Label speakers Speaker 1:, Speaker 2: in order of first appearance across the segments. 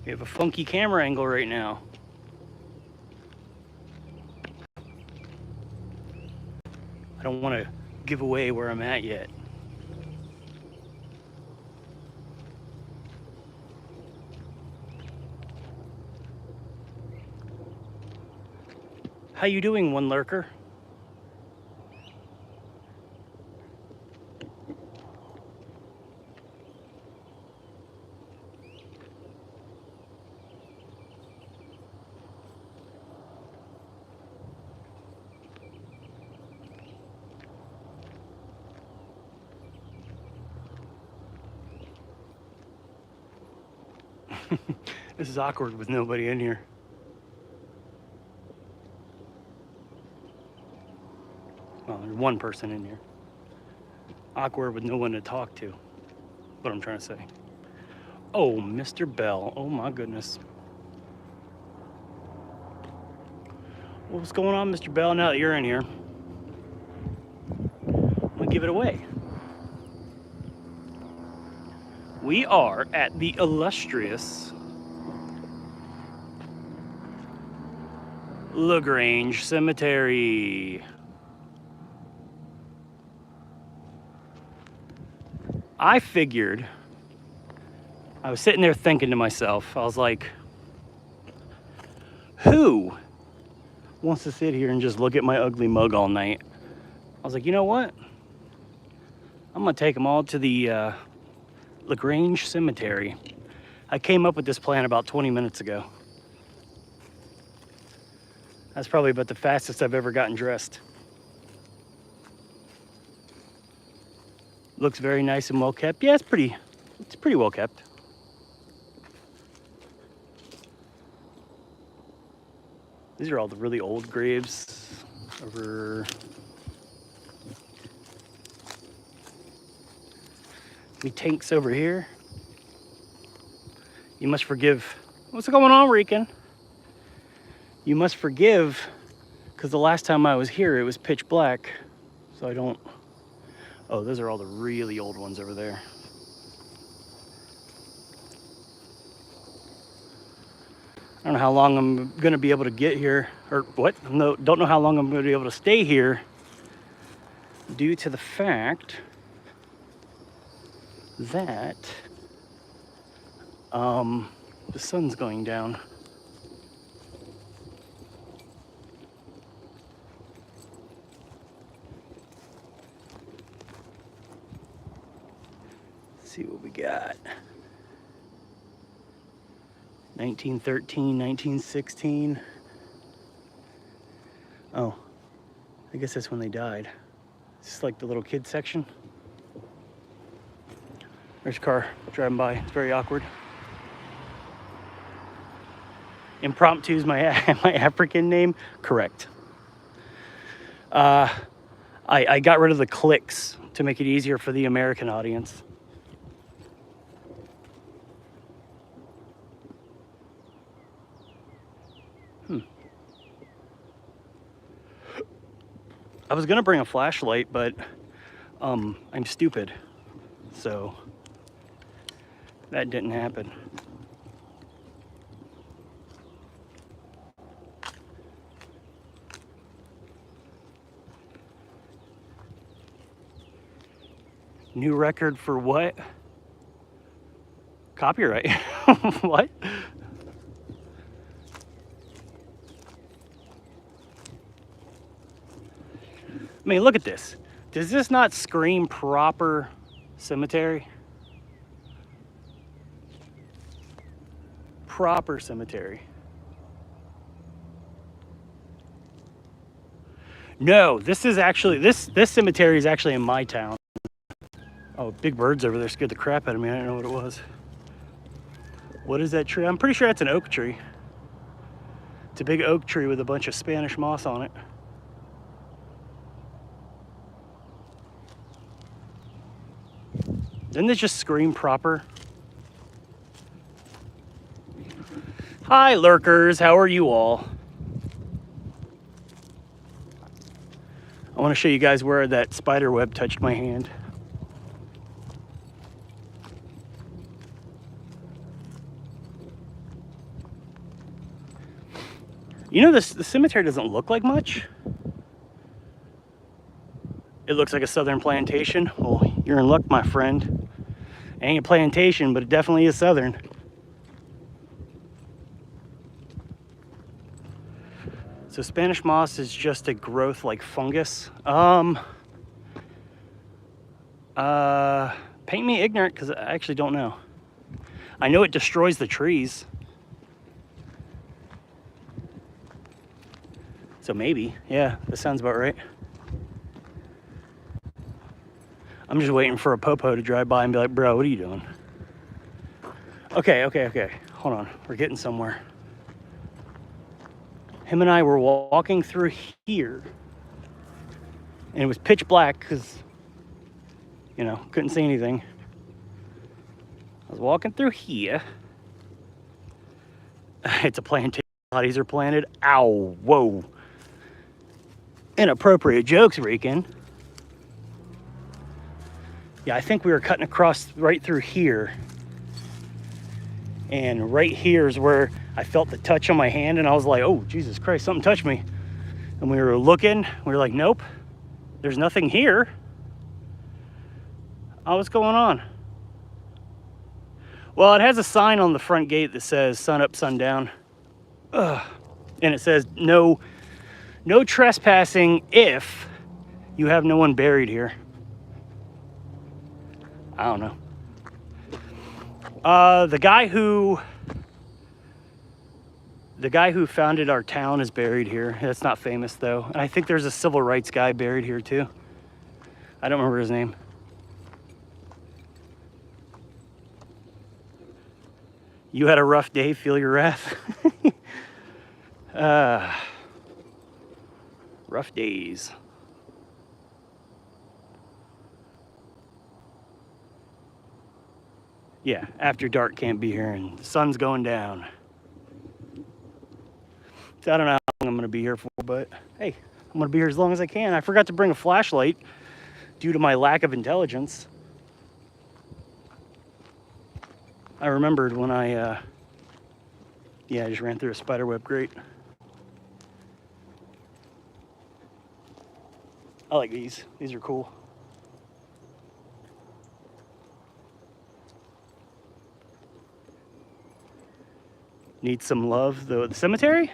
Speaker 1: We have a funky camera angle right now. I don't want to give away where I'm at yet. How you doing, one lurker? This is awkward with nobody in here. Well, there's one person in here. Awkward with no one to talk to. What I'm trying to say. Oh, Mr. Bell. Oh my goodness. What's going on, Mr. Bell, now that you're in here? I'm gonna give it away. We are at the illustrious LaGrange Cemetery. I figured, I was sitting there thinking to myself, I was like, who wants to sit here and just look at my ugly mug all night? I was like, you know what? I'm gonna take them all to the LaGrange Cemetery. I came up with this plan about 20 minutes ago. That's probably about the fastest I've ever gotten dressed. Looks very nice and well kept. Yeah, it's pretty well kept. These are all the really old graves over. Me tanks over here. You must forgive. What's going on, Rican? You must forgive, because the last time I was here, it was pitch black. So I don't. Oh, those are all the really old ones over there. I don't know how long I'm going to be able to get here, or what? No, don't know how long I'm going to be able to stay here due to the fact that the sun's going down. Let's see what we got. 1913, 1916. Oh, I guess that's when they died. It's just like the little kid section. There's a car driving by. It's very awkward. Impromptu is my African name. Correct. I got rid of the clicks to make it easier for the American audience. I was gonna bring a flashlight, but I'm stupid, so that didn't happen. New record for what? Copyright. What? I mean, look at this. Does this not scream proper cemetery? Proper cemetery. No, this is actually, this cemetery is actually in my town. Oh, big birds over there scared the crap out of me. I didn't know what it was. What is that tree? I'm pretty sure it's an oak tree. It's a big oak tree with a bunch of Spanish moss on it. Didn't it just scream proper? Hi, lurkers. How are you all? I want to show you guys where that spider web touched my hand. You know, the cemetery doesn't look like much. It looks like a southern plantation. Well, you're in luck, my friend. It ain't a plantation, but it definitely is southern. So Spanish moss is just a growth like fungus. Paint me ignorant, because I actually don't know. I know it destroys the trees. So maybe, yeah, that sounds about right. I'm just waiting for a popo to drive by and be like, bro, what are you doing? Okay. Hold on, we're getting somewhere. Him and I were walking through here, and it was pitch black because, you know, couldn't see anything. I was walking through here. It's a plantation. Bodies are planted. Ow, whoa. Inappropriate jokes, Rican. Yeah, I think we were cutting across right through here. And right here is where I felt the touch on my hand, and I was like, oh, Jesus Christ, something touched me. And we were looking, we were like, nope, there's nothing here. Oh, what's going on? Well, it has a sign on the front gate that says sun up, sun down. Ugh. And it says no trespassing if you have no one buried here. I don't know. The guy who founded our town is buried here. That's not famous though. And I think there's a civil rights guy buried here too. I don't remember his name. You had a rough day, feel your wrath. Rough days. Yeah, after dark can't be here and the sun's going down. So I don't know how long I'm gonna be here for, but hey, I'm gonna be here as long as I can. I forgot to bring a flashlight due to my lack of intelligence. I remembered when I just ran through a spiderweb grate. I like these. These are cool. Need some love, though. The cemetery?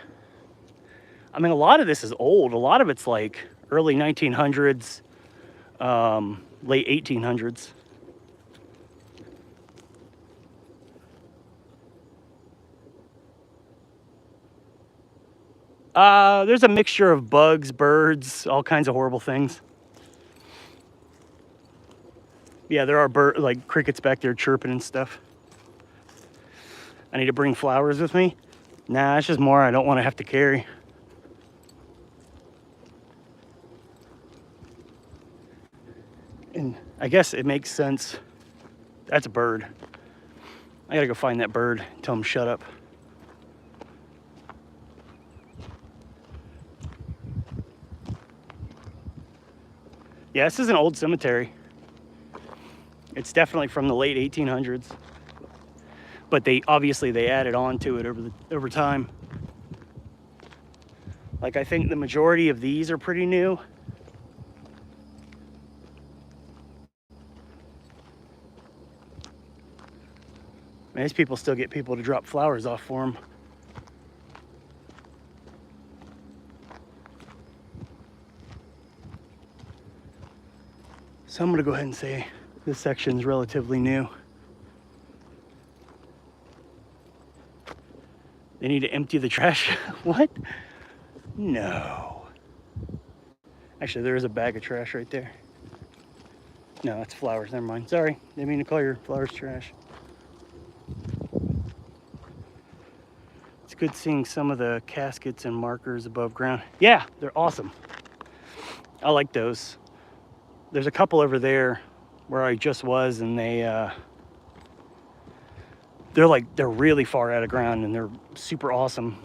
Speaker 1: I mean, a lot of this is old. A lot of it's like early 1900s, late 1800s. There's a mixture of bugs, birds, all kinds of horrible things. Yeah, there are like crickets back there chirping and stuff. I need to bring flowers with me. Nah, it's just more I don't want to have to carry. And I guess it makes sense. That's a bird. I gotta go find that bird, tell him shut up. Yeah, this is an old cemetery. It's definitely from the late 1800s. But they added on to it over time. Like, I think the majority of these are pretty new. Man, these people still get people to drop flowers off for them. So I'm gonna go ahead and say this section is relatively new. They need to empty the trash. What? No. Actually, there is a bag of trash right there. No, that's flowers. Never mind. Sorry. Didn't mean to call your flowers trash. It's good seeing some of the caskets and markers above ground. Yeah, they're awesome. I like those. There's a couple over there where I just was, and they're really far out of ground, and they're super awesome.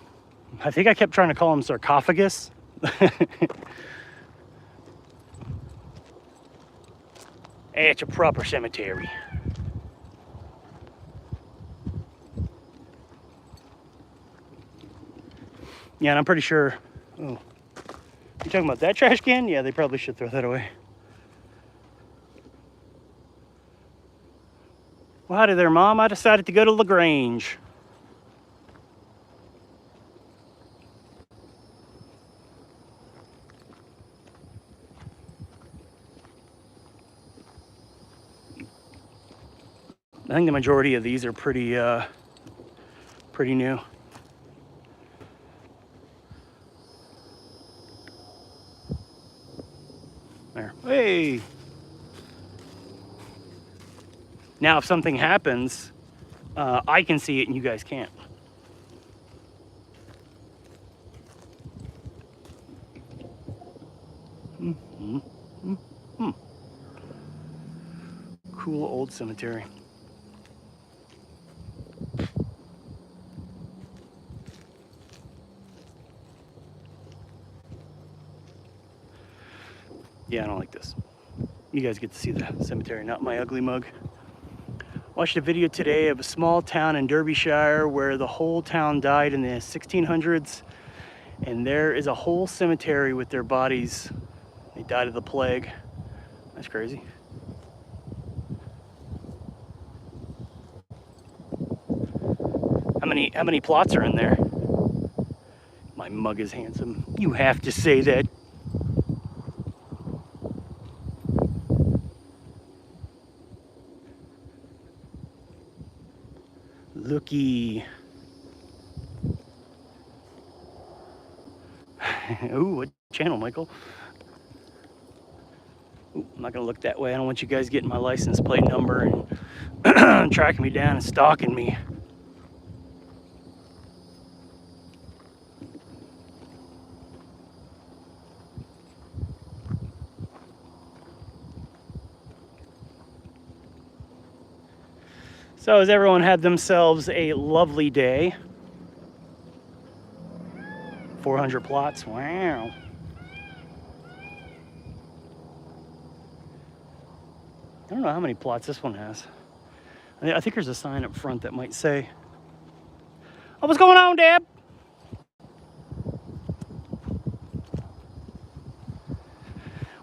Speaker 1: I think I kept trying to call them sarcophagus. Hey, it's a proper cemetery. Yeah, and I'm pretty sure. Oh, you talking about that trash can? Yeah, they probably should throw that away. Well, howdy there, Mom. I decided to go to LaGrange. I think the majority of these are pretty new. There. Hey. Now, if something happens, I can see it and you guys can't. Cool old cemetery. Yeah, I don't like this. You guys get to see the cemetery, not my ugly mug. Watched a video today of a small town in Derbyshire where the whole town died in the 1600s, and there is a whole cemetery with their bodies. They died of the plague. That's crazy. How many plots are in there? My mug is handsome. You have to say that. Looky. Ooh, what channel, Michael? Ooh, I'm not gonna look that way. I don't want you guys getting my license plate number and tracking me down and stalking me. So has everyone had themselves a lovely day? 400 plots, wow. I don't know how many plots this one has. I think there's a sign up front that might say, oh, what's going on, Deb?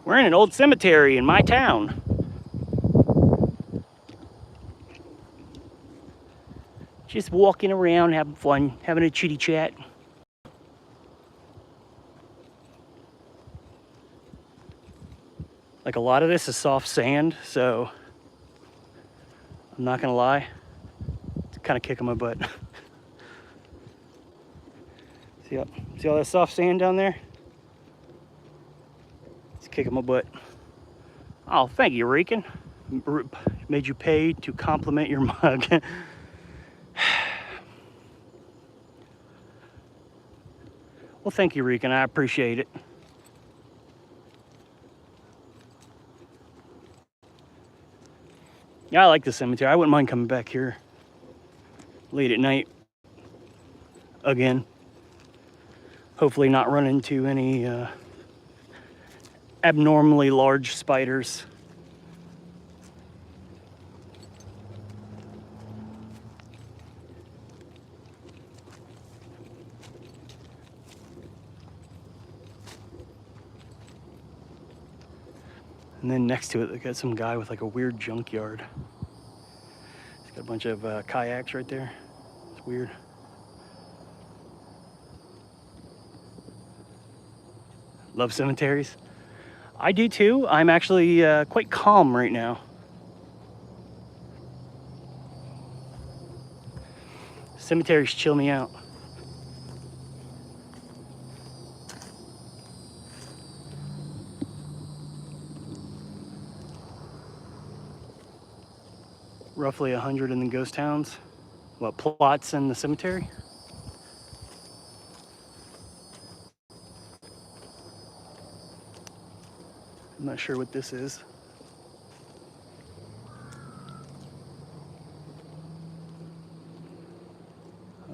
Speaker 1: We're in an old cemetery in my town. Just walking around, having fun, having a chitty chat. Like, a lot of this is soft sand, so I'm not gonna lie, it's kind of kicking my butt. See all that soft sand down there? It's kicking my butt. Oh, thank you, Rican. Made you pay to compliment your mug. Well, thank you, Rican. I appreciate it. Yeah, I like the cemetery. I wouldn't mind coming back here late at night again. Hopefully not run into any abnormally large spiders. And then next to it, they got some guy with like a weird junkyard. He's got a bunch of kayaks right there. It's weird. Love cemeteries. I do too. I'm actually quite calm right now. Cemeteries chill me out. Roughly 100 in the ghost towns. What, plots in the cemetery? I'm not sure what this is.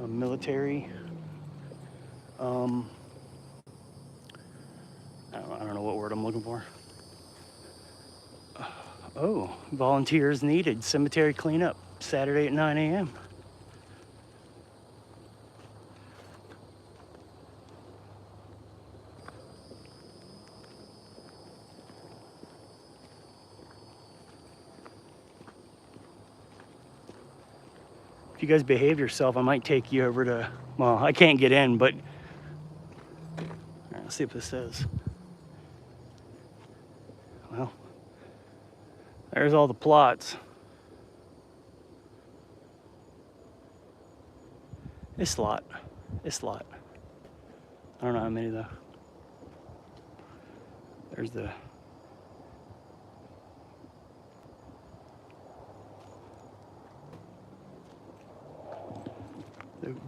Speaker 1: Military. I don't know what word I'm looking for. Oh, volunteers needed. Cemetery cleanup, Saturday at 9 a.m. If you guys behave yourself, I might take you over to, well, I can't get in, but all right, let's see what this says. Well, there's all the plots. This lot. I don't know how many though. There's the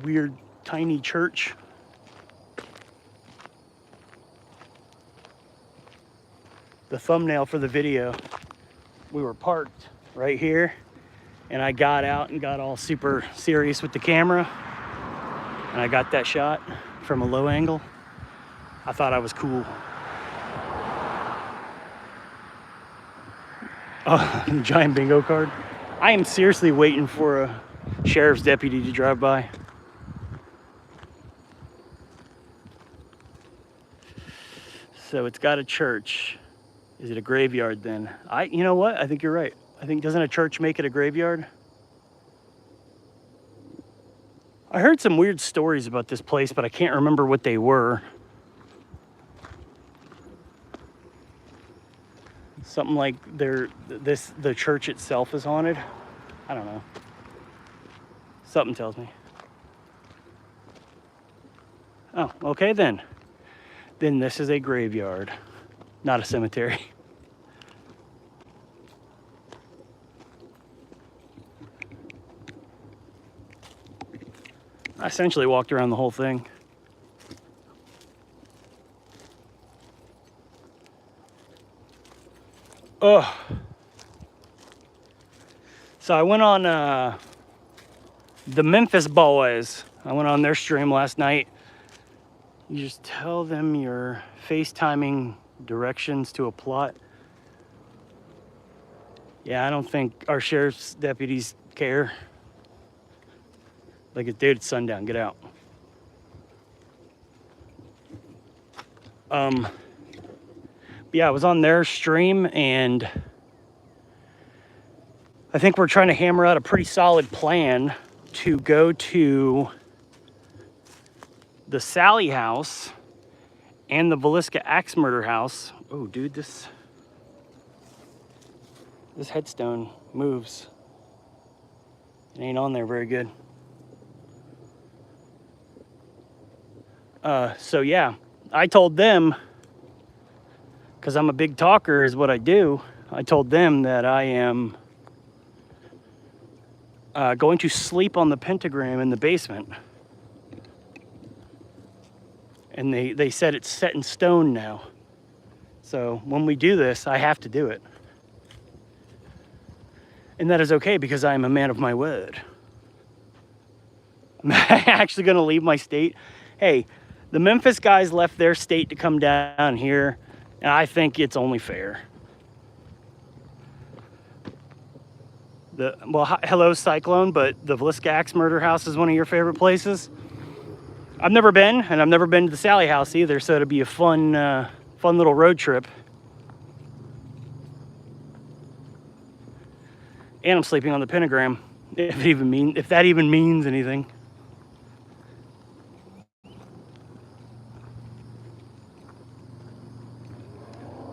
Speaker 1: weird tiny church. The thumbnail for the video, we were parked right here and I got out and got all super serious with the camera and I got that shot from a low angle. I thought I was cool. Oh, giant bingo card. I am seriously waiting for a sheriff's deputy to drive by. So it's got a church. Is it a graveyard then? You know what? I think you're right. I think, doesn't a church make it a graveyard? I heard some weird stories about this place, but I can't remember what they were. Something like the church itself is haunted. I don't know. Something tells me. Oh, okay then. Then this is a graveyard, not a cemetery. I essentially walked around the whole thing. Oh. So I went on the Memphis Boys. I went on their stream last night. You just tell them you're FaceTiming directions to a plot. Yeah, I don't think our sheriff's deputies care. Like, dude, it's sundown, get out. Yeah, I was on their stream and I think we're trying to hammer out a pretty solid plan to go to the Sally house and the Villisca axe murder house. Oh, dude, this headstone moves. It ain't on there very good. So yeah, I told them, because I'm a big talker is what I do, I told them that I am going to sleep on the pentagram in the basement. And they said it's set in stone now. So when we do this, I have to do it. And that is okay because I am a man of my word. I'm actually gonna leave my state. Hey, the Memphis guys left their state to come down here, and I think it's only fair. Well, hello Cyclone, but the Villisca axe murder house is one of your favorite places. I've never been, and I've never been to the Sally house either, so it'll be a fun little road trip. And I'm sleeping on the pentagram, if that even means anything.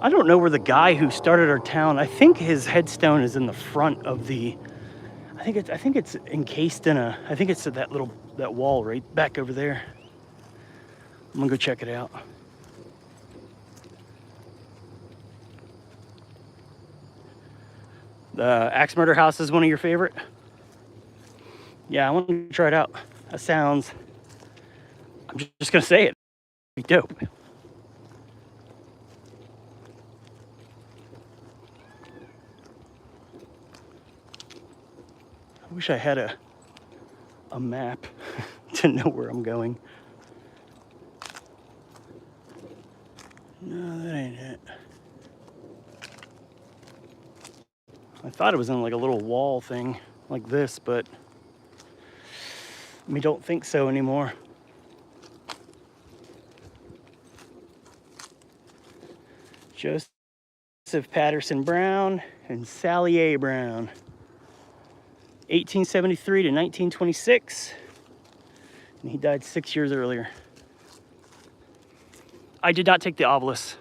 Speaker 1: I don't know where the guy who started our town, I think his headstone is in the front of the, I think it's encased in I think it's that wall right back over there. I'm gonna go check it out. The axe murder house is one of your favorite? Yeah, I want to try it out. That sounds, I'm just gonna say it, be dope. I wish I had a map to know where I'm going. No, that ain't it. I thought it was in like a little wall thing like this, but I don't think so anymore. Joseph Patterson Brown and Sally A. Brown. 1873 to 1926. And he died 6 years earlier. I did not take the obelisk.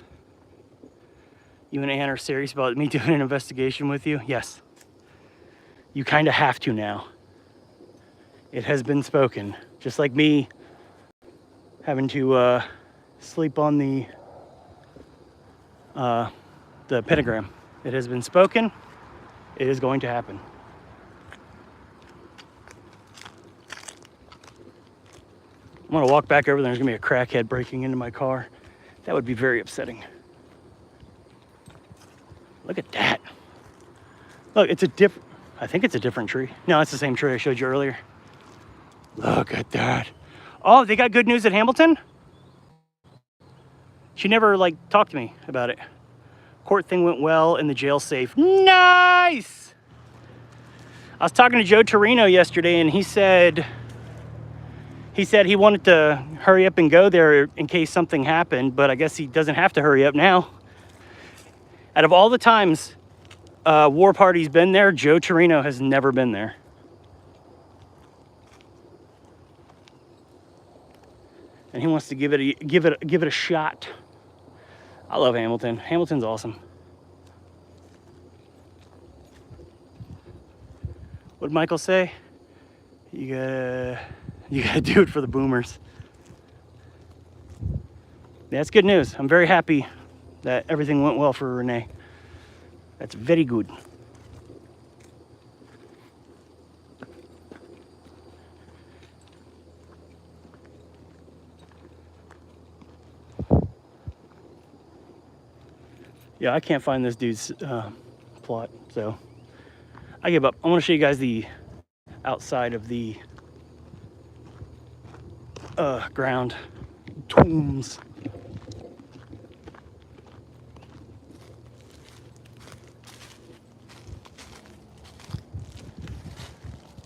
Speaker 1: You and Ann are serious about me doing an investigation with you? Yes. You kind of have to now. It has been spoken. Just like me having to sleep on the pentagram. It has been spoken. It is going to happen. I'm gonna walk back over there. There's gonna be a crackhead breaking into my car. That would be very upsetting. Look at that. Look, it's a I think it's a different tree. No, it's the same tree I showed you earlier. Look at that. Oh, they got good news at Hamilton? She never like talked to me about it. Court thing went well and the jail's safe. Nice! I was talking to Joe Torino yesterday and he said he wanted to hurry up and go there in case something happened, but I guess he doesn't have to hurry up now. Out of all the times War Party's been there, Joe Torino has never been there. And he wants to give it a shot. I love Hamilton. Hamilton's awesome. What'd Michael say? You gotta do it for the boomers. Yeah, that's good news. I'm very happy that everything went well for Renee. That's very good. Yeah, I can't find this dude's plot, so I give up. I want to show you guys the outside of the ground tombs.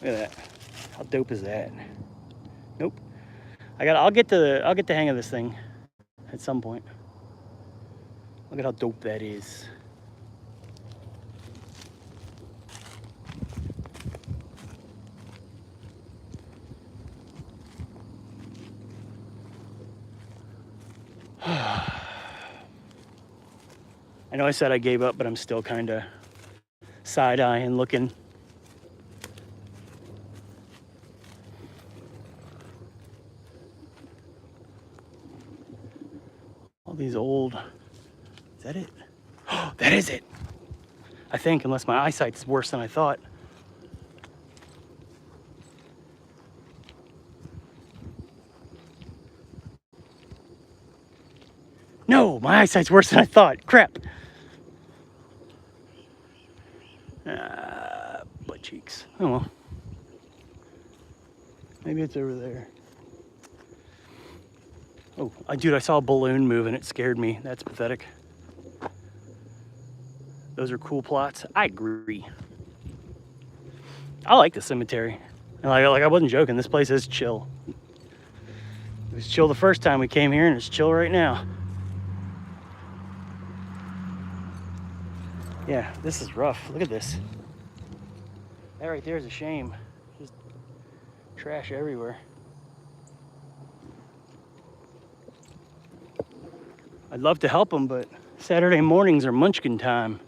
Speaker 1: Look at that. How dope is that? Nope. I'll get the hang of this thing at some point. Look at how dope that is. I know I said I gave up, but I'm still kind of side-eyeing looking. All these old... Is that it? Oh, that is it! I think, unless my eyesight's worse than I thought. No, my eyesight's worse than I thought. Crap. Butt cheeks. Oh well. Maybe it's over there. Oh, dude, I saw a balloon move and it scared me. That's pathetic. Those are cool plots. I agree. I like the cemetery. And like I wasn't joking. This place is chill. It was chill the first time we came here and it's chill right now. Yeah, this is rough. Look at this. That right there is a shame. Just trash everywhere. I'd love to help them, but Saturday mornings are munchkin time.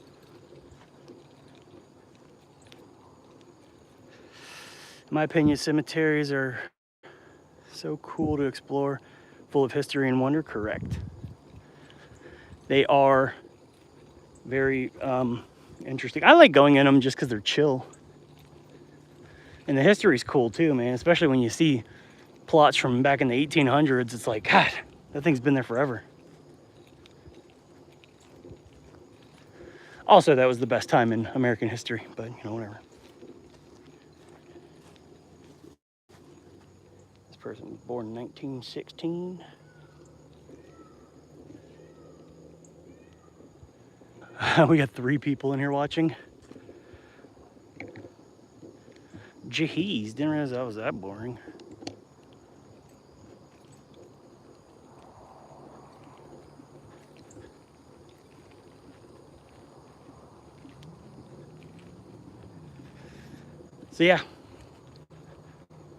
Speaker 1: In my opinion, cemeteries are so cool to explore, full of history and wonder. Correct. They are very interesting. I like going in them just because they're chill. And the history's cool too, man, especially when you see plots from back in the 1800s. It's like, God, that thing's been there forever. Also, that was the best time in American history, but you know, whatever. This person was born in 1916. We got 3 people in here watching. Jeez, didn't realize that was that boring. So yeah,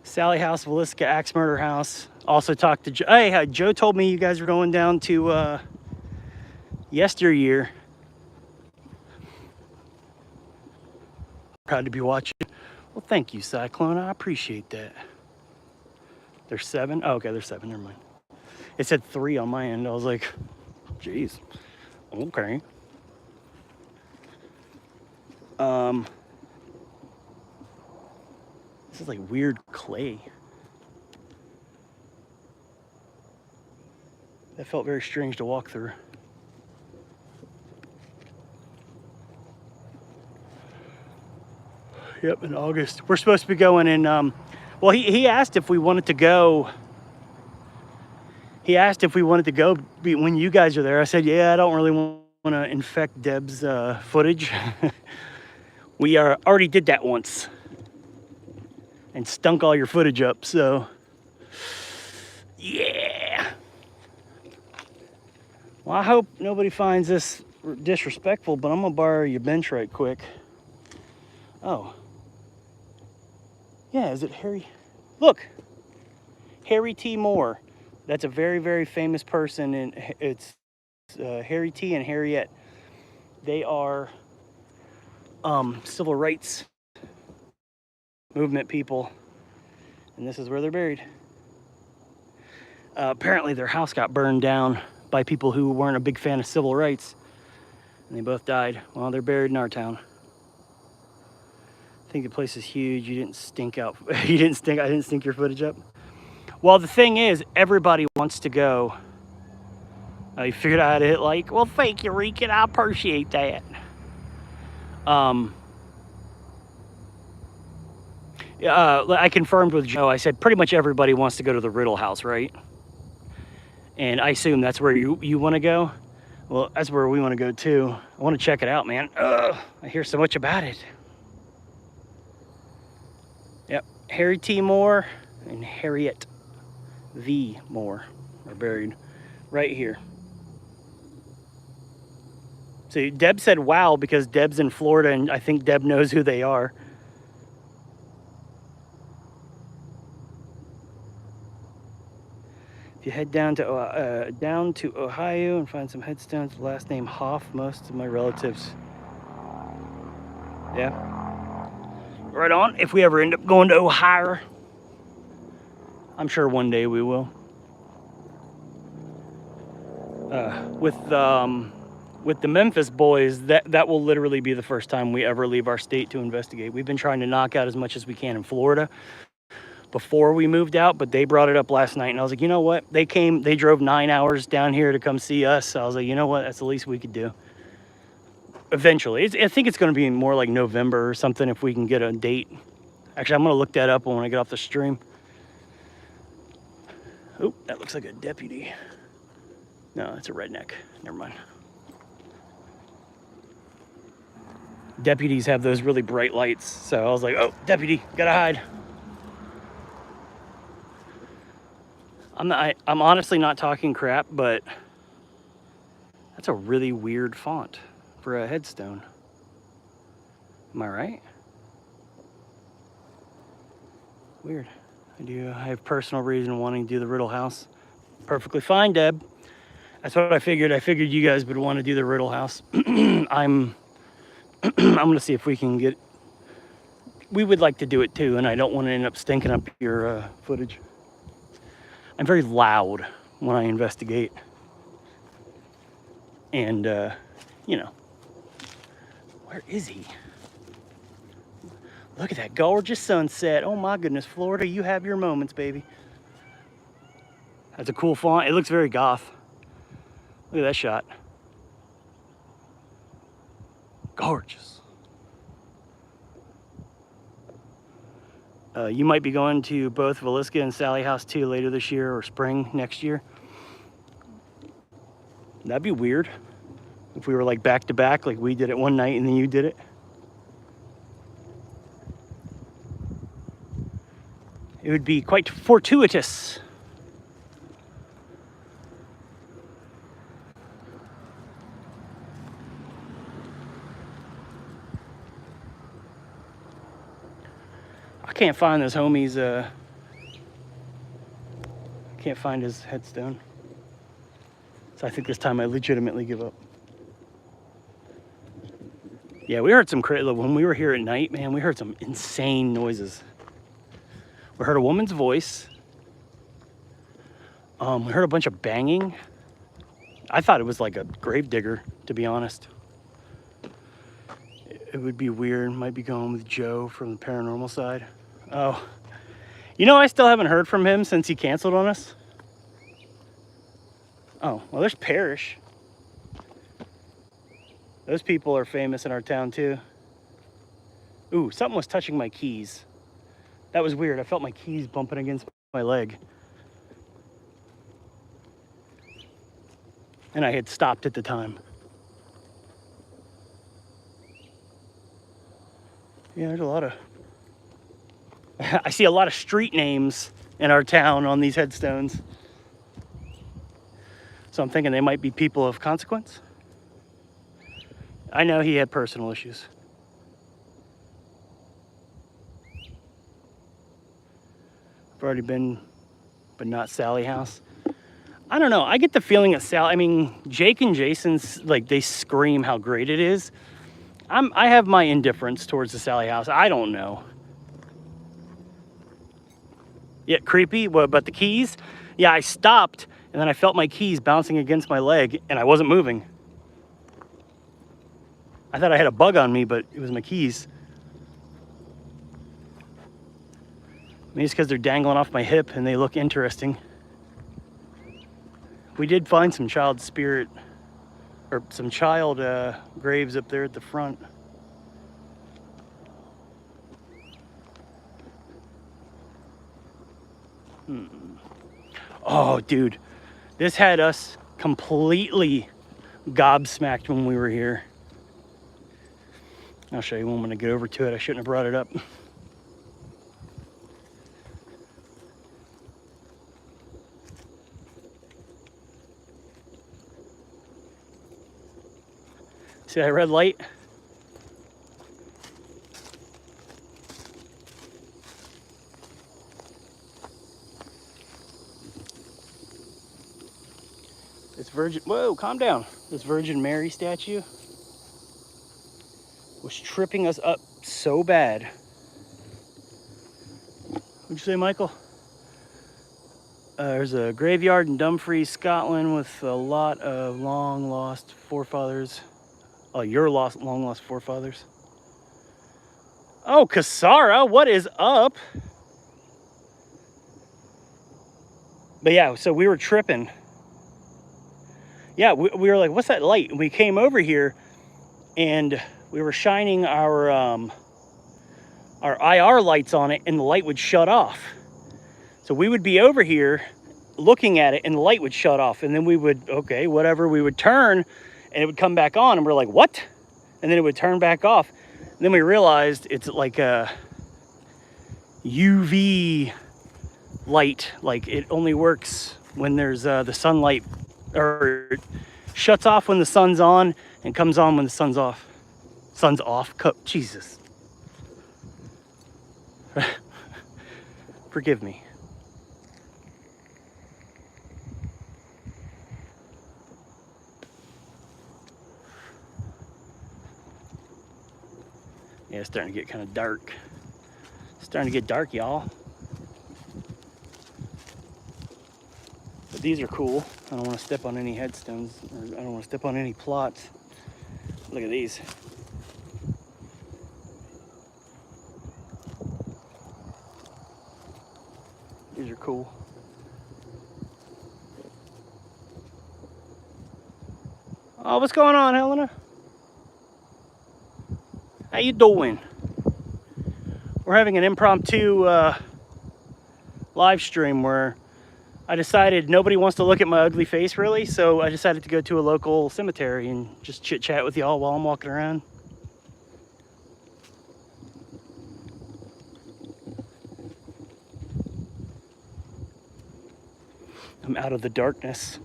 Speaker 1: Sally House, Villisca Axe Murder House. Also talked to Joe. Hey, Joe told me you guys were going down to Yesteryear. Proud to be watching. Well, thank you, Cyclone. I appreciate that. There's 7? Oh, okay, there's 7. Never mind. It said 3 on my end. I was like, geez. Okay. This is like weird clay. That felt very strange to walk through. Yep, in August. We're supposed to be going in, well, he asked if we wanted to go. He asked if we wanted to go when you guys are there. I said, yeah, I don't really want to infect Deb's footage. We already did that once and stunk all your footage up, so yeah. Well, I hope nobody finds this disrespectful, but I'm gonna borrow your bench right quick. Oh. Yeah, is it Harry? Look, Harry T. Moore. That's a very, very famous person, and it's Harry T. and Harriet. They are civil rights movement people, and this is where they're buried. Apparently their house got burned down by people who weren't a big fan of civil rights, and they both died. Well, they're buried in our town. I think the place is huge. You didn't stink out. You didn't stink. I didn't stink your footage up. Well, the thing is, everybody wants to go. You figured out how to hit like. Well, thank you, Regan. I appreciate that. I confirmed with Joe. I said pretty much everybody wants to go to the Riddle House, right? And I assume that's where you want to go. Well, that's where we want to go too. I want to check it out, man. Ugh, I hear so much about it. Yep, Harry T. Moore and Harriet V. Moore are buried right here. So Deb said wow because Deb's in Florida, and I think Deb knows who they are. If you head down to Ohio and find some headstones, last name Hoff, most of my relatives. Yeah. Right on. If we ever end up going to Ohio, I'm sure one day we will. With the Memphis boys, that will literally be the first time we ever leave our state to investigate. We've been trying to knock out as much as we can in Florida before we moved out, but they brought it up last night, and I was like, you know what? They drove 9 hours down here to come see us. So I was like, you know what? That's the least we could do. Eventually, I think it's going to be more like November or something if we can get a date. Actually, I'm going to look that up when I get off the stream. Oh, that looks like a deputy. No, that's a redneck. Never mind. Deputies have those really bright lights, so I was like, oh, deputy, gotta hide. I'm honestly not talking crap, but that's a really weird font for a headstone. Am I right? Weird. I have personal reason wanting to do the Riddle House. Perfectly fine, Deb. That's what I figured. I figured you guys would want to do the Riddle House. I'm gonna see if we can get. We would like to do it too, and I don't want to end up stinking up your footage. I'm very loud when I investigate, and you know, where is he? Look at that gorgeous sunset. Oh my goodness, Florida, you have your moments, baby. That's a cool font. It looks very goth. Look at that shot. Gorgeous. You might be going to both Villisca and Sally House too later this year or spring next year. That'd be weird if we were like back to back, like we did it one night and then you did it. It would be quite fortuitous. can't find this homie's, can't find his headstone. So I think this time I legitimately give up. Yeah, we heard some crazy, when we were here at night, man, we heard some insane noises. We heard a woman's voice. We heard a bunch of banging. I thought it was like a grave digger, to be honest. It would be weird. Might be going with Joe from the paranormal side. Oh, you know, I still haven't heard from him since he canceled on us. Oh, well, there's Parrish. Those people are famous in our town too. Ooh, something was touching my keys. That was weird. I felt my keys bumping against my leg. And I had stopped at the time. Yeah, there's a lot of... I see a lot of street names in our town on these headstones. So I'm thinking they might be people of consequence. I know he had personal issues. I've already been, but not Sally House. I don't know. I get the feeling that I mean, Jake and Jason's, like, they scream how great it is. I have my indifference towards the Sally House. I don't know. Yeah, creepy. What about the keys? Yeah, I stopped, and then I felt my keys bouncing against my leg, and I wasn't moving. I thought I had a bug on me, but it was my keys. Maybe it's because they're dangling off my hip, and they look interesting. We did find some child spirit, or some child graves up there at the front. Oh, dude, this had us completely gobsmacked when we were here. I'll show you when I'm gonna get over to it. I shouldn't have brought it up. See that red light? This Virgin, whoa, calm down. This Virgin Mary statue was tripping us up so bad. What'd you say, Michael? There's a graveyard in Dumfries, Scotland, with a lot of long lost forefathers. Oh, your long lost forefathers. Oh, Kasara, what is up? But yeah, so we were tripping. Yeah, we were like, what's that light? And we came over here and we were shining our IR lights on it, and the light would shut off. So we would be over here looking at it and the light would shut off, and then we would, okay, whatever, we would turn and it would come back on, and we're like, what? And then it would turn back off. And then we realized it's like a UV light, like it only works when there's the sunlight, or it shuts off when the sun's on and comes on when the sun's off. Sun's off, Jesus. Forgive me. Yeah, it's starting to get kind of dark. It's starting to get dark, y'all. But these are cool. I don't want to step on any headstones, or I don't want to step on any plots. Look at these. These are cool. Oh, what's going on, Helena? How you doing? We're having an impromptu live stream where I decided nobody wants to look at my ugly face, really, so I decided to go to a local cemetery and just chit-chat with y'all while I'm walking around. I'm out of the darkness.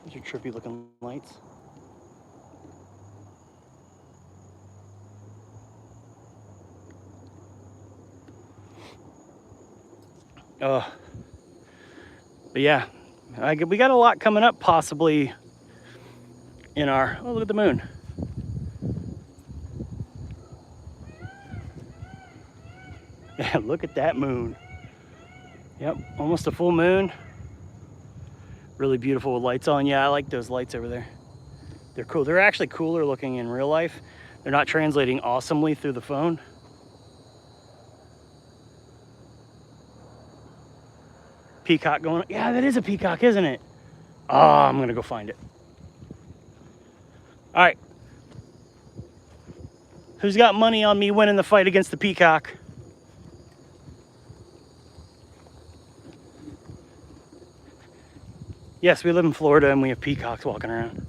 Speaker 1: Those are trippy looking lights. But yeah, we got a lot coming up possibly in our, oh, look at the moon. Yeah, look at that moon. Yep, almost a full moon. Really beautiful with lights on. Yeah, I like those lights over there. They're cool. They're actually cooler looking in real life. They're not translating awesomely through the phone. Peacock going, yeah, that is a peacock, isn't it? Oh, I'm gonna go find it. All right. Who's got money on me winning the fight against the peacock? Yes, we live in Florida and we have peacocks walking around.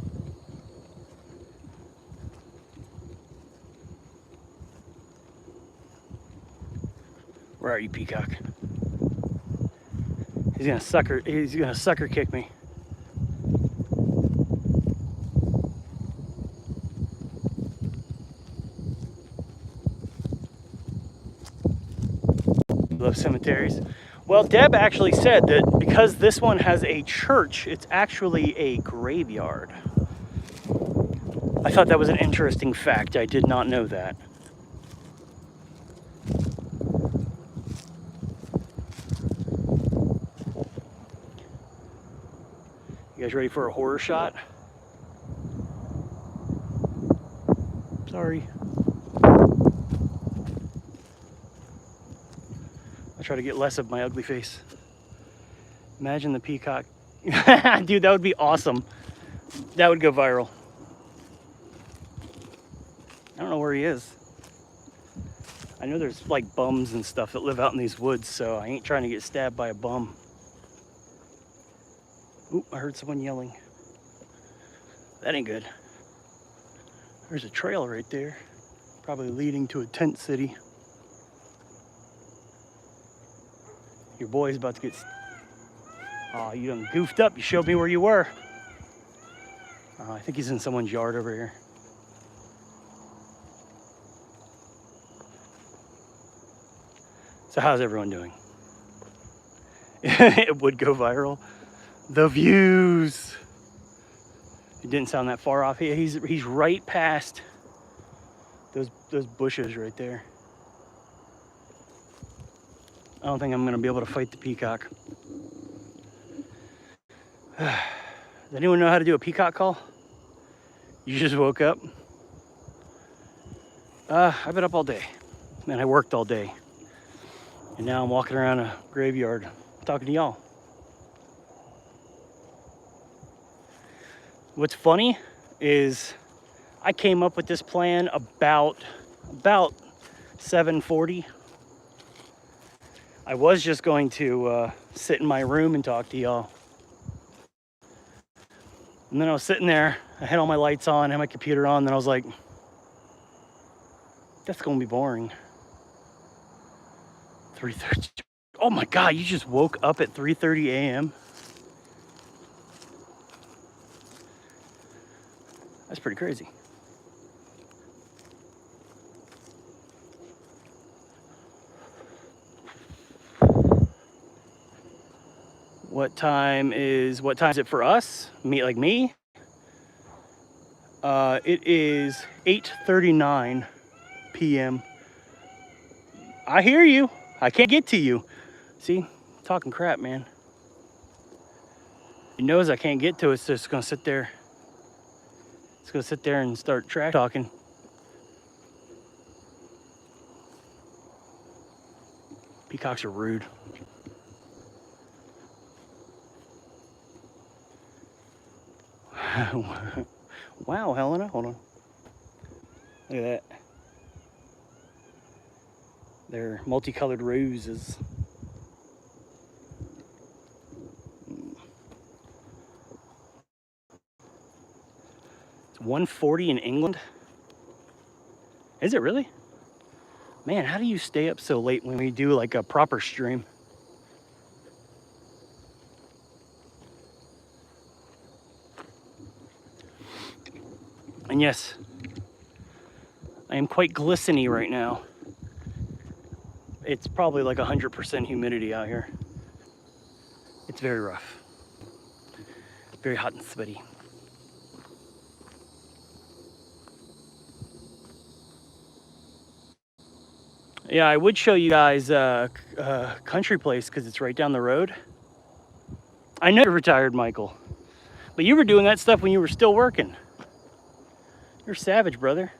Speaker 1: Where are you, peacock? He's gonna sucker kick me. Love cemeteries. Well, Deb actually said that because this one has a church, it's actually a graveyard. I thought that was an interesting fact. I did not know that. You guys ready for a horror shot? Sorry. I try to get less of my ugly face. Imagine the peacock. Dude, that would be awesome. That would go viral. I don't know where he is. I know there's like bums and stuff that live out in these woods, so I ain't trying to get stabbed by a bum. Oop, I heard someone yelling. That ain't good. There's a trail right there, probably leading to a tent city. Your boy's about to get... Oh, you done goofed up. You showed me where you were. I think he's in someone's yard over here. So how's everyone doing? It would go viral. The views. It didn't sound that far off. He's right past those bushes right there. I don't think I'm gonna be able to fight the peacock. Does anyone know how to do a peacock call? You just woke up? I've been up all day. Man, I worked all day. And now I'm walking around a graveyard talking to y'all. What's funny is I came up with this plan about 7:40. I was just going to sit in my room and talk to y'all. And then I was sitting there, I had all my lights on, had my computer on, and then I was like, that's gonna be boring. 3:30. Oh my God, you just woke up at 3:30 a.m.? That's pretty crazy. What time is it for us? Like me? It is 8:39 p.m. I hear you. I can't get to you. See, talking crap, man. He knows I can't get to it, so it's gonna sit there. It's gonna sit there and start trash talking. Peacocks are rude. Wow, Helena, hold on. Look at that. They're multicolored roses. It's 1:40 in England. Is it really? Man, how do you stay up so late when we do like a proper stream? And yes, I am quite glistening right now. It's probably like 100% humidity out here. It's very rough. Very hot and sweaty. Yeah, I would show you guys a country place because it's right down the road. I know you're retired, Michael, but you were doing that stuff when you were still working. You're savage, brother.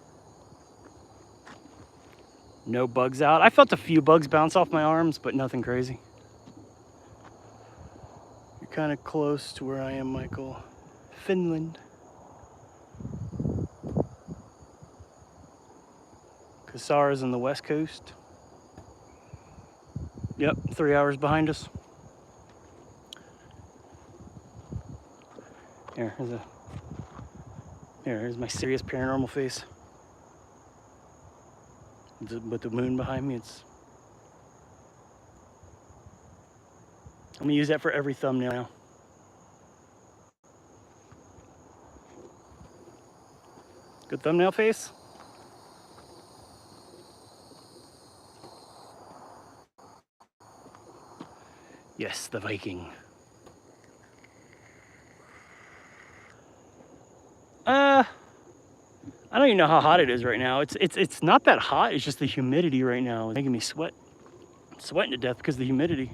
Speaker 1: No bugs out. I felt a few bugs bounce off my arms, but nothing crazy. You're kind of close to where I am, Michael. Finland. Kasara's on the west coast. Yep, 3 hours behind us. Here's my serious paranormal face. With the moon behind me, I'm gonna use that for every thumbnail now. Good thumbnail face? Yes, the Viking. I don't even know how hot it is right now. It's not that hot. It's just the humidity right now. It's making me sweat. I'm sweating to death because of the humidity.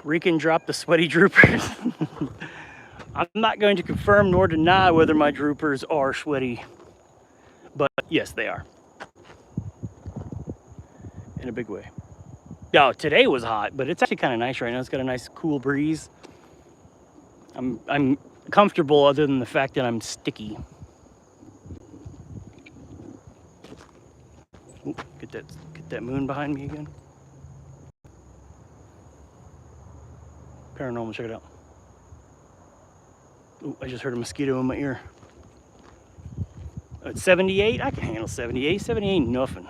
Speaker 1: Rican dropped the sweaty droopers. I'm not going to confirm nor deny whether my droopers are sweaty, but yes, they are. In a big way. No, today was hot, but it's actually kind of nice right now. It's got a nice cool breeze. I'm comfortable other than the fact that I'm sticky. Ooh, get that moon behind me again. Paranormal, check it out. Ooh, I just heard a mosquito in my ear. At 78, I can handle 78. 70 ain't nothing.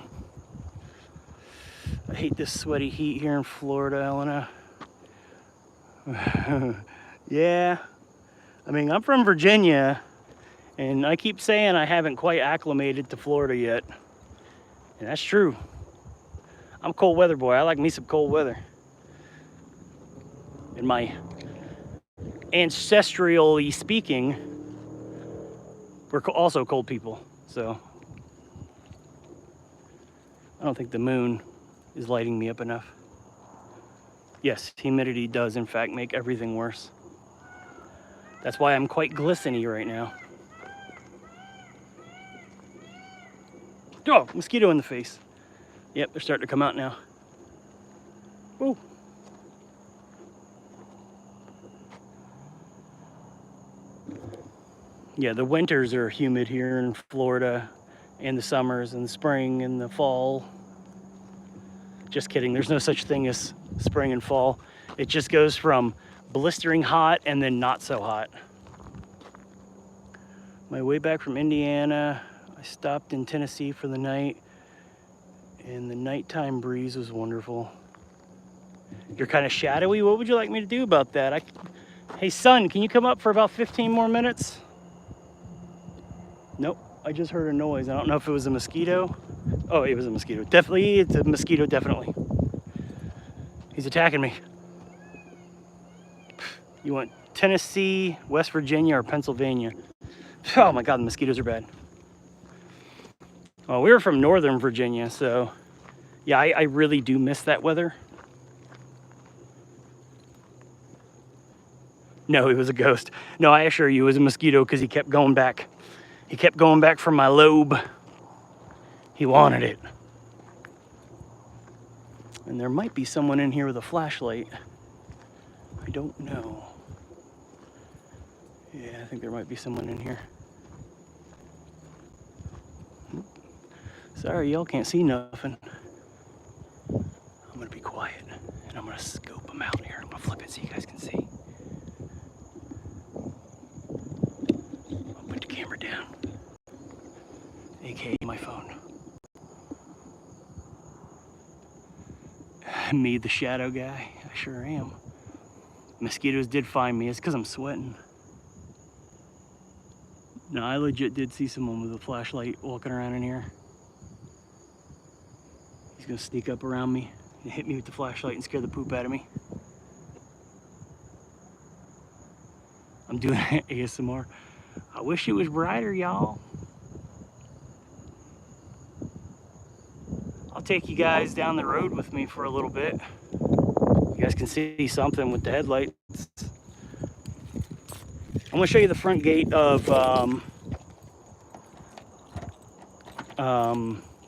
Speaker 1: I hate this sweaty heat here in Florida, Elena. Yeah, I mean, I'm from Virginia, and I keep saying I haven't quite acclimated to Florida yet. And that's true. I'm a cold weather boy. I like me some cold weather. In my ancestrally speaking, we're also cold people, so I don't think the moon is lighting me up enough. Yes, humidity does in fact make everything worse. That's why I'm quite glistening right now. Oh, mosquito in the face. Yep, they're starting to come out now. Whoa. Yeah, the winters are humid here in Florida, and the summers and the spring and the fall. Just kidding, there's no such thing as spring and fall. It just goes from blistering hot and then not so hot. My way back from Indiana, I stopped in Tennessee for the night, and the nighttime breeze was wonderful. You're kind of shadowy. What would you like me to do about that? Hey, son, can you come up for about 15 more minutes? Nope, I just heard a noise. I don't know if it was a mosquito. Oh, it was a mosquito. Definitely, it's a mosquito, definitely. He's attacking me. You want Tennessee, West Virginia, or Pennsylvania? Oh my God, the mosquitoes are bad. Well, we were from Northern Virginia, so yeah, I really do miss that weather. No, it was a ghost. No, I assure you, it was a mosquito because he kept going back. He kept going back from my lobe. He wanted it. And there might be someone in here with a flashlight. I don't know. Yeah, I think there might be someone in here. Sorry, y'all can't see nothing. I'm gonna be quiet and I'm gonna scope them out here. I'm gonna flip it so you guys can see. I'll put the camera down. AKA my phone. Me, the shadow guy. I sure am. Mosquitoes did find me. It's because I'm sweating. No, I legit did see someone with a flashlight walking around in here. He's gonna sneak up around me. It hit me with the flashlight and scared the poop out of me. I'm doing ASMR. I wish it was brighter, y'all. I'll take you guys down the road with me for a little bit. You guys can see something with the headlights. I'm gonna show you the front gate of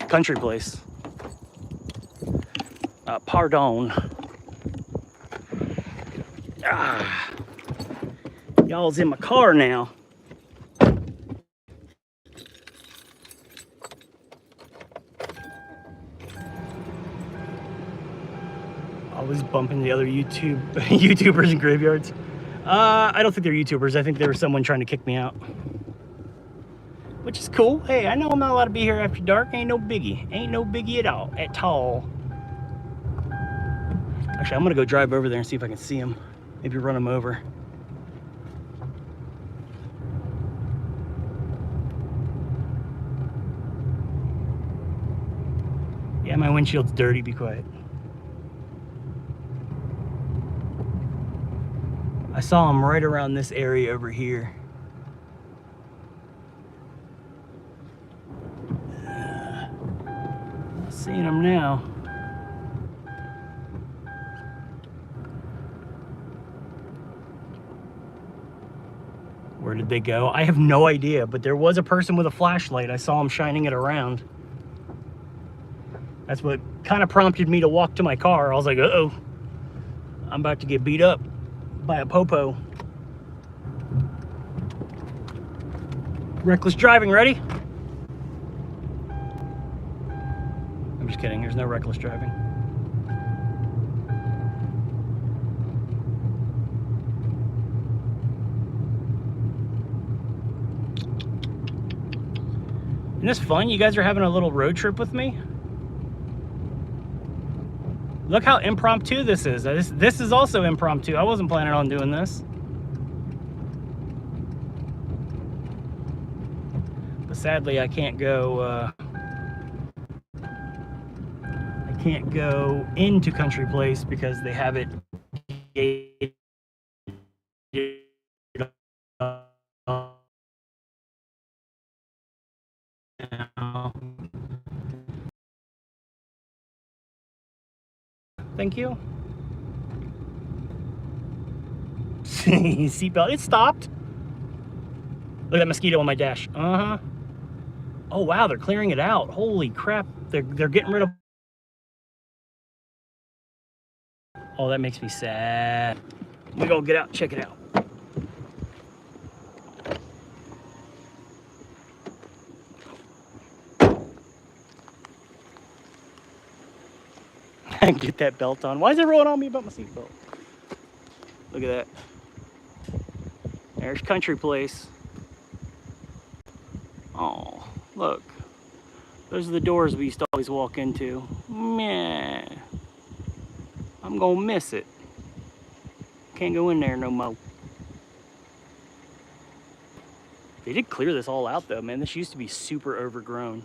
Speaker 1: Country Place. Pardon. Y'all's in my car now. Always bumping the other YouTubers in graveyards. I don't think they're YouTubers. I think they were someone trying to kick me out. Which is cool. Hey, I know I'm not allowed to be here after dark. Ain't no biggie. Ain't no biggie at all. At all. Actually, I'm gonna go drive over there and see if I can see him. Maybe run him over. Yeah, my windshield's dirty. Be quiet. I saw him right around this area over here. Seeing him now. Where did they go? I have no idea, but there was a person with a flashlight. I saw him shining it around. That's what kind of prompted me to walk to my car. I was like, uh-oh, I'm about to get beat up by a popo. Reckless driving, ready? I'm just kidding, there's no reckless driving. Isn't this fun? You guys are having a little road trip with me? Look how impromptu this is. This is also impromptu. I wasn't planning on doing this. But sadly, I can't go into Country Place because they have it gated. Thank you. Seatbelt. It stopped. Look at that mosquito on my dash. Uh-huh. Oh wow, they're clearing it out. Holy crap. They're getting rid of. Oh, that makes me sad. We gonna get out and check it out. Get that belt on. Why is everyone on me about my seatbelt? Look at that. There's Country Place. Oh, look. Those are the doors we used to always walk into. Meh. I'm gonna miss it. Can't go in there no more. They did clear this all out though, man. This used to be super overgrown.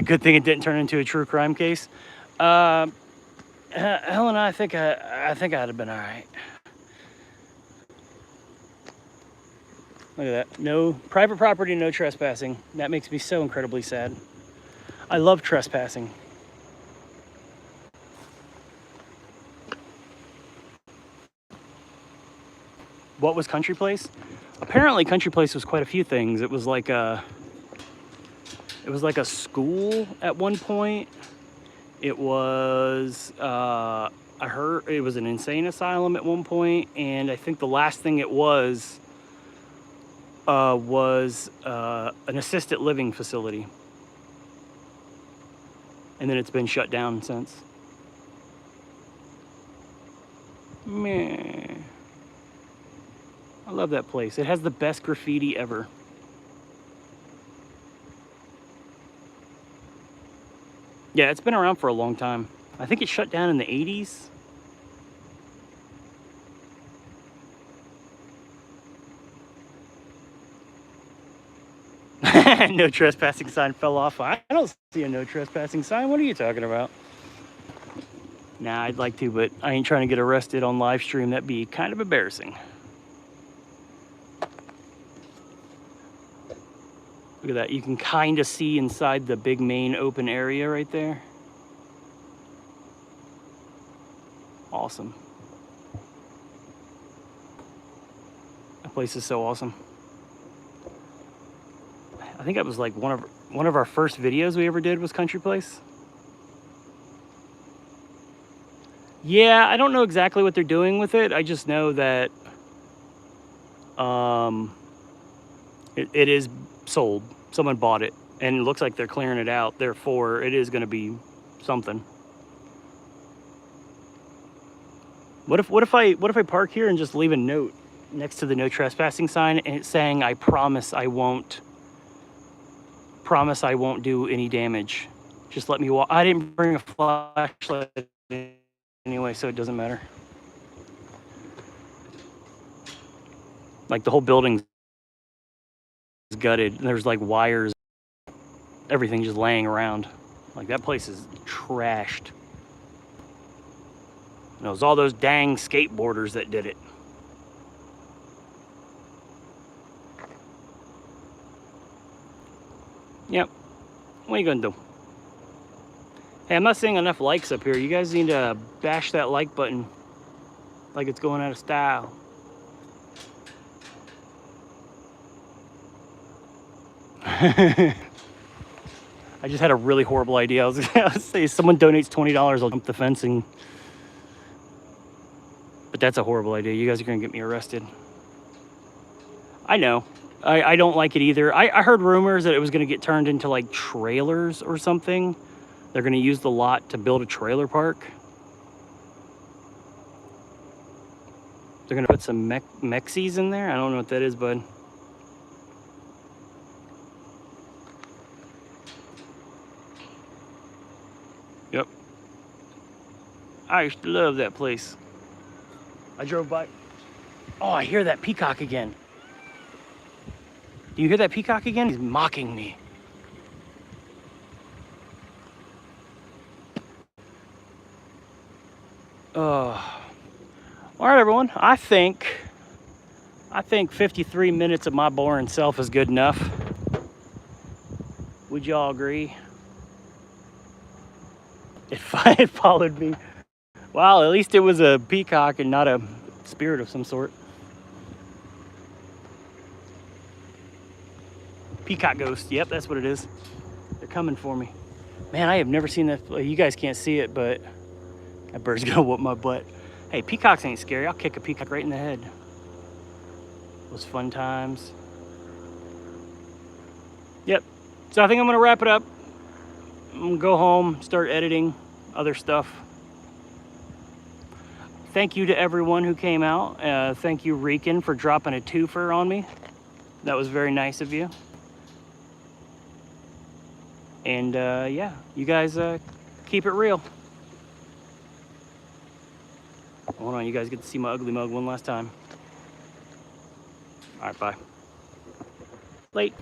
Speaker 1: Good thing it didn't turn into a true crime case. Helena, I think I'd have been all right. Look at that. No private property, no trespassing. That makes me so incredibly sad. I love trespassing. What was Country Place? Apparently Country Place was quite a few things. It was like a school at one point. It was I heard it was an insane asylum at one point, and I think the last thing it was an assisted living facility. And then it's been shut down since. Meh. I love that place. It has the best graffiti ever. Yeah, it's been around for a long time. I think it shut down in the 80s. No trespassing sign fell off. I don't see a no trespassing sign. What are you talking about? Nah, I'd like to, but I ain't trying to get arrested on live stream. That'd be kind of embarrassing. Look at that. You can kind of see inside the big main open area right there. Awesome. That place is so awesome. I think that was like one of our first videos we ever did was Country Place. Yeah, I don't know exactly what they're doing with it. I just know that it is sold. Someone bought it, and it looks like they're clearing it out. Therefore, it is going to be something. What if I park here and just leave a note next to the no trespassing sign and it's saying I promise I won't do any damage. Just let me walk. I didn't bring a flashlight anyway, so it doesn't matter. Like the whole building's gutted. There's like wires, everything just laying around. Like that place is trashed. And it was all those dang skateboarders that did it. Yep. What are you gonna do? Hey, I'm not seeing enough likes up here. You guys need to bash that like button like it's going out of style. I just had a really horrible idea. I was gonna say, someone donates $20, I'll jump the fencing. But that's a horrible idea. You guys are gonna get me arrested. I know. I don't like it either. I heard rumors that it was gonna get turned into like trailers or something. They're gonna use the lot to build a trailer park. They're gonna put some Mexies in there. I don't know what that is, bud. Yep. I used to love that place. I drove by. Oh, I hear that peacock again. Do you hear that peacock again? He's mocking me. All right, everyone. I think 53 minutes of my boring self is good enough. Would y'all agree? It followed me. Well, at least it was a peacock and not a spirit of some sort. Peacock ghost. Yep, that's what it is. They're coming for me. Man, I have never seen that. You guys can't see it, but that bird's gonna whoop my butt. Hey, peacocks ain't scary. I'll kick a peacock right in the head. Those fun times. Yep. So I think I'm gonna wrap it up. I'm gonna go home, start editing other stuff. Thank you to everyone who came out. Thank you, Rican, for dropping a twofer on me. That was very nice of you. And yeah, you guys keep it real. Hold on, you guys get to see my ugly mug one last time. All right, bye. Late.